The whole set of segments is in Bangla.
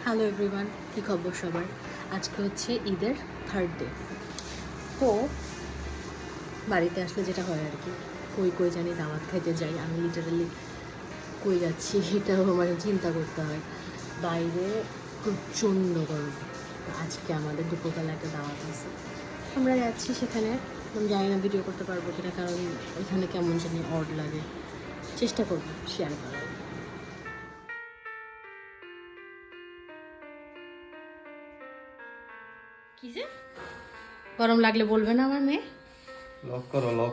হ্যালো এভরিওয়ান, কী খবর সবার? আজকে হচ্ছে ঈদের থার্ড ডে। তো বাড়িতে আসলে যেটা হয় আর কি, কই জানি দাওয়াত খাইতে যাই। আমি লিটারালি কই যাচ্ছি এটাও আমার চিন্তা করতে হয়। বাইরে প্রচণ্ড গরম। আজকে আমাদের দুপুরবেলা একটা দাওয়াত আছে, আমরা যাচ্ছি সেখানে। আমি জানি না ভিডিও করতে পারবো কিনা, কারণ এখানে কেমন জানি অড লাগে। চেষ্টা করবো শেয়ার করার। কি যে গরম লাগলে বলবে না আমার মেয়ে? লক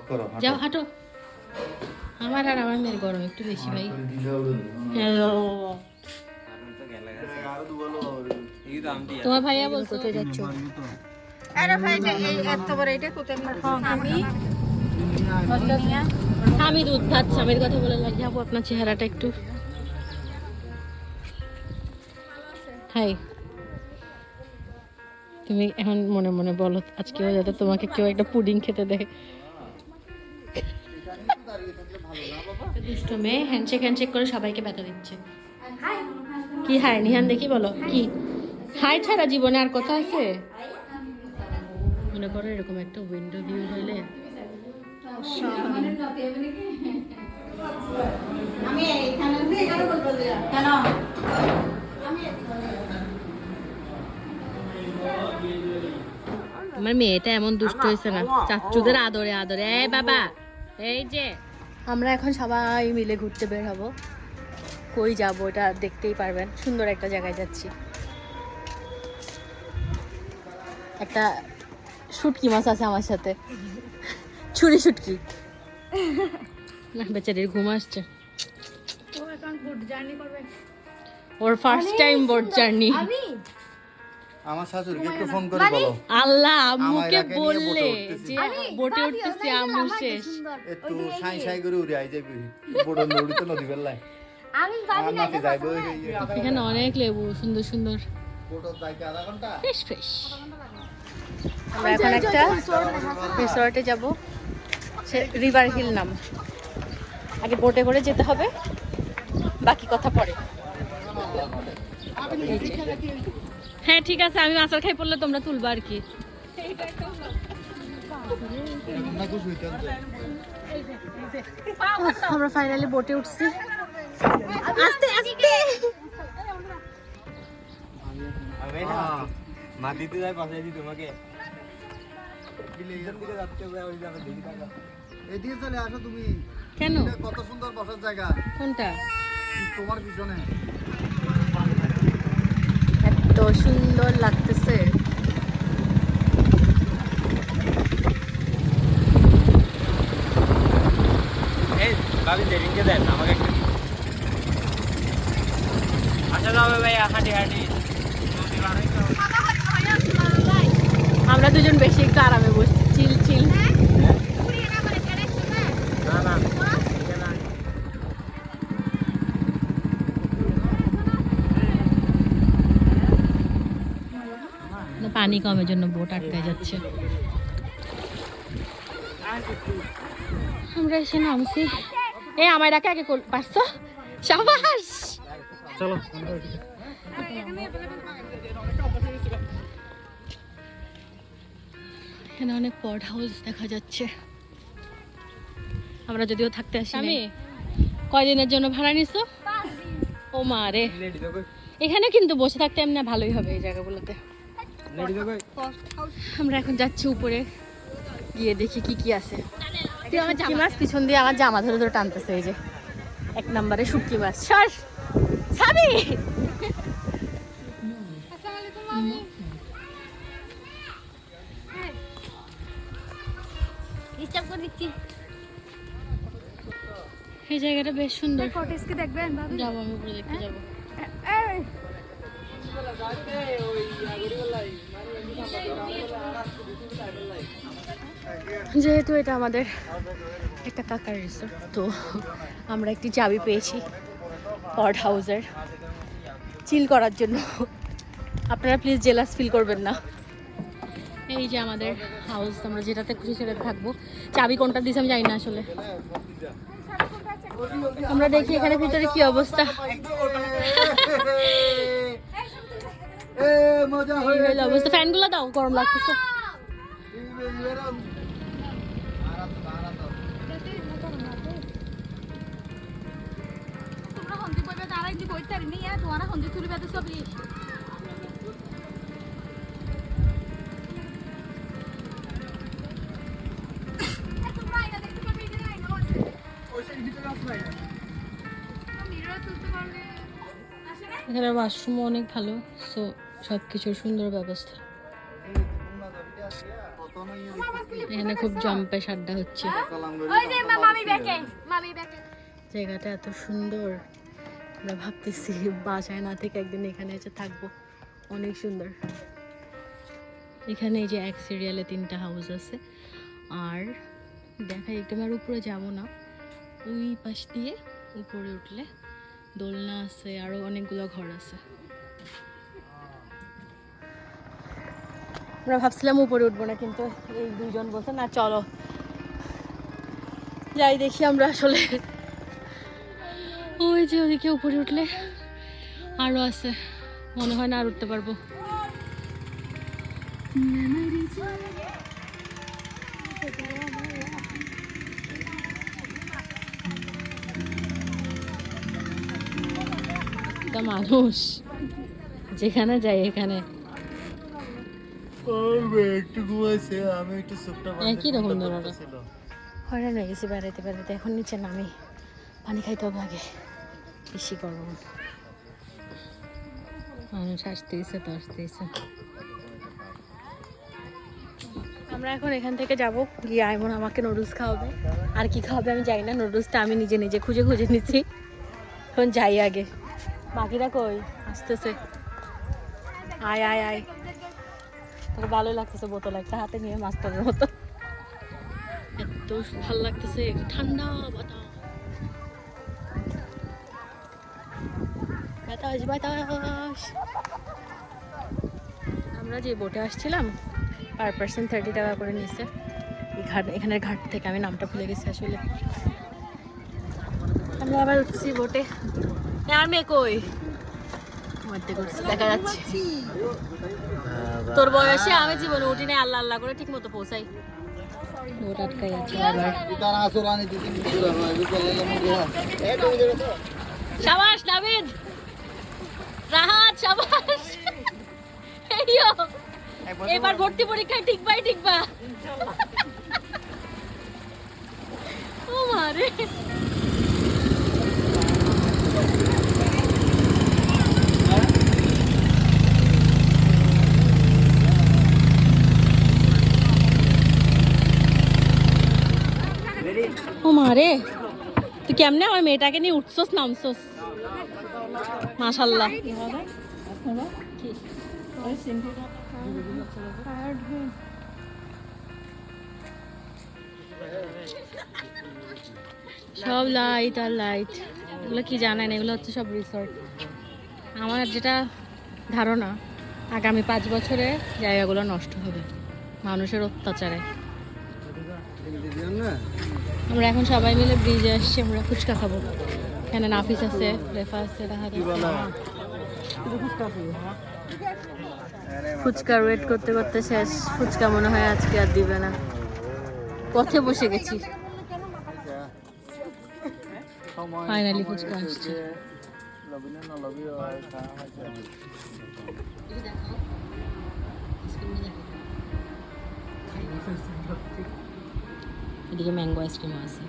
করো যাও হাঁটো। আমার আর আমার মেয়ের গরম একটু বেশি ভাই। হ্যালো, তোমার ভাইয়া বলছো কোথায় যাচ্ছ? আরে ভাইটা এই এত বড় এটা কোথায় আমি আমি দুধ ভাত স্বামীর কথা বলে লাগে। যাবো আপনার চেহারাটা একটু। হাই, তুমি এখন মনে মনে বলো আজকেও যাতে তোমাকে কেউ একটা পুডিং খেতে দেয়। দুষ্ট মেয়ে হ্যান্ডশেক করে সবাইকে ব্যথা দিচ্ছে। কি হাই নিহান দেখি বলো কি হাই ছাড়া জীবনে আর কথা আছে? মনে করো এরকম একটা উইন্ডো ভিউ হইলে আমি এইখানে কেন আমার মেয়েটা এমন দুষ্ট হয়েছে না, চাচুদের আদরে আদরে। এই বাবা, এই যে আমরা এখন সবাই মিলে ঘুরতে বের হবো। কই যাবো এটা দেখতেই পারবেন। সুন্দর একটা জায়গায় যাচ্ছি। একটা শুটকি মাছ আছে আমার সাথে, ছুরি শুটকি। না বেচারির ঘুম আসছে। ও এখন বোট জার্নি করবে। ওর ফার্স্ট টাইম বোট জার্নি। আমার শাশুড়িকে একটু ফোন করে বলো আল্লাহ আম্মুকে আমায় রাখে নিয়ে বললে বোটে যে বোটে উঠতেছি আম্মু শেষ। একটু সাই করে উড়ে আই যাবি বড় নদী তো নদী বেলায় আমি ভাবি না নাতে যাইবো এখানে অনেক লেবু সুন্দর সুন্দর বোটত যাইতে আধা ঘন্টা ফ্রেশ ফ্রেশ। আমরা এখন একটা রিসর্টে যাব, রিভার হিল নাম। আগে বোটে করে যেতে হবে, বাকি কথা পরে। হ্যাঁ ঠিক আছে, আমি মাছের খাই পড়লে তোমরা তুলবা আর কি। আমরা ফাইনালি বোটে উঠছি। আস্তে আস্তে মা দিতে যাই পাশে দি তোমাকে এদিকে চলে আসো তুমি। কেন? কত সুন্দর বসার জায়গা। কোনটা? তোমার পিছনে এত সুন্দর লাগতেছে। এই ভাবি দেরিকে দেন আমাকে একটু আসা যাবে ভাই হাঁটি হাঁটি আমরা দুজন বেশি একটু আরামে বসছি, চিল চিল। না না পানি কমের জন্য বোট আটকে যাচ্ছে। আমরা এসে নামছি। এ আমায় ডাকে আগে পারছো? সাবাস। চলো এখানে অনেক পড হাউস দেখা যাচ্ছে। আমরা যদিও থাকতে আসি। আমি কয়দিনের জন্য ভাড়া নিছো? ও মা রে, এখানে কিন্তু বসে থাকতে এমনি ভালোই হবে এই জায়গাগুলোতে। আমরা এখন যাচ্ছি উপরে, গিয়ে দেখি কি কি আছে। শুটকি মাছ পিছন দিয়ে আমার জামা ধরে ধরে টানতেছে। এই যে এক নম্বরে শুটকি মাছ। সর ছাবি। ডিস্টার্ব করে দিচ্ছি। এই জায়গাটা বেশ সুন্দর। কটেজ কি দেখবেন ভাবি? যাবো, আমি উপরে দেখতে যাবো। এই যেহেতু এটা আমাদের একটা কাকার রিসোর্ট, তো আমরা একটি চাবি পেয়েছি পড হাউসের চিল করার জন্য। আপনারা প্লিজ জেলাস ফিল করবেন না। এই যে আমাদের হাউস, আমরা যেটাতে খুশি সেটাতে থাকবো। চাবি কোনটা দিয়েছে আমি জানি না আসলে। আমরা দেখি এখানে ভিতরে কি অবস্থা। মজা এই হয়ে হলো অবস্থা। ফ্যানগুলো দাও, গরম লাগতেছে। তোমরা হন্দি বইবে দাঁড়াই দি বইতে পারি নি তোমারা হন্দি তুলিবে তো সবই তোমরা আইনা দেখতে পারবে এটা আইনা আছে ওই সাইড ভিতরে আসবে আইনা মিরর তুলতে পারলে আসে না এখানে ওয়াশরুম অনেক ভালো, সো সব কিছুর সুন্দর ব্যবস্থা। এখানে খুব জম্পেশ আড্ডা হচ্ছে। ওই যে মামি ব্যাকে জায়গাটা এত সুন্দর, আমরা ভাবতেছি বাসায় না থেকে একদিন এখানে এসে থাকবো। অনেক সুন্দর। এখানে এই যে এক সিরিয়ালে 3টা হাউস আছে। আর দেখাই একটু, আমার উপরে যাব না, ওই পাশ দিয়ে উপরে উঠলে দোলনা আছে, আরো অনেকগুলো ঘর আছে। আমরা ভাবছিলাম উপরে উঠবো না, কিন্তু এই দুইজন বলছে না চলো যাই দেখি আমরা। আসলে ওই যে ওদিকে উপরে উঠলে আরো আছে, মনে হয় না আর উঠতে পারবো। এটা মানুষ যেখানে যায় এখানে একটু ঘুমাইছে, আমি একটু চোখটা একই রকম ধরনের হয়রান হয়ে গেছি বেড়াইতে বেড়াইতে। এখন নিচে নামি, পানি খাইতে হবে আগে, বেশি গরম। মানুষ আসতেইছে তো আসতেইছে। আমরা এখন এখান থেকে যাব, গিয়ে আইমন আমাকে নুডলস খাওয়াবে। আর কি খাওয়াবে আমি জানি না, নুডলসটা আমি নিজে নিজে খুঁজে খুঁজে নিচ্ছি। এখন যাই আগে, বাকিরা কই আসতেছে। আয় আয় আয়, তোকে ভালো লাগতেছে বোতল একটা হাতে নিয়ে মাস্টারের মতো। এত ভালো লাগতেছে, ঠান্ডা বাতাস বাতাস বাতাস। আমরা যে বোটে আসছিলাম পার পার্সন 30 টাকা করে নিচ্ছে। এই ঘাট, এখানের ঘাট থেকে, আমি নামটা ভুলে গেছি আসলে। আমরা আবার উঠছি বোটে। আর মেয়ে কই মধ্যে করছি, দেখা যাচ্ছে। তোর বয়সে আমি জীবনে উঠি নাই, আল্লাহ আল্লাহ করে ঠিক মতো পৌঁছাই। বোট আটকাই আছে আবার। শাবাশ নাবিদ, রাহাত শাবাশ। এইও এবার ভর্তি পরীক্ষায় ঠিক বাই ঠিক বা। ও মারে, ও মারে, তুই কেমনে আমার মেয়েটাকে নিয়ে উঠছস নামছস? মাশাআল্লাহ। সব লাইট আর লাইট, এগুলো কি জানেন, এগুলো হচ্ছে সব রিসর্ট। আমার যেটা ধারণা, আগামী 5 বছরে জায়গাগুলো নষ্ট হবে মানুষের অত্যাচারে। আমরা এখন সবাই মিলে ব্রিজে আসছি, আমরা ফুচকা খাবো। এখানে নাফিস আছে, রেফা আছে, রাহাত আছে। ফুচকার ওয়েট করতে করতে শেষ। ফুচকা মনে হয় আজকে আর দিবে না, পথে বসে গেছি। ফাইনালি ফুচকা আসছে। এদিকে ম্যাঙ্গো আইসক্রিম আছে।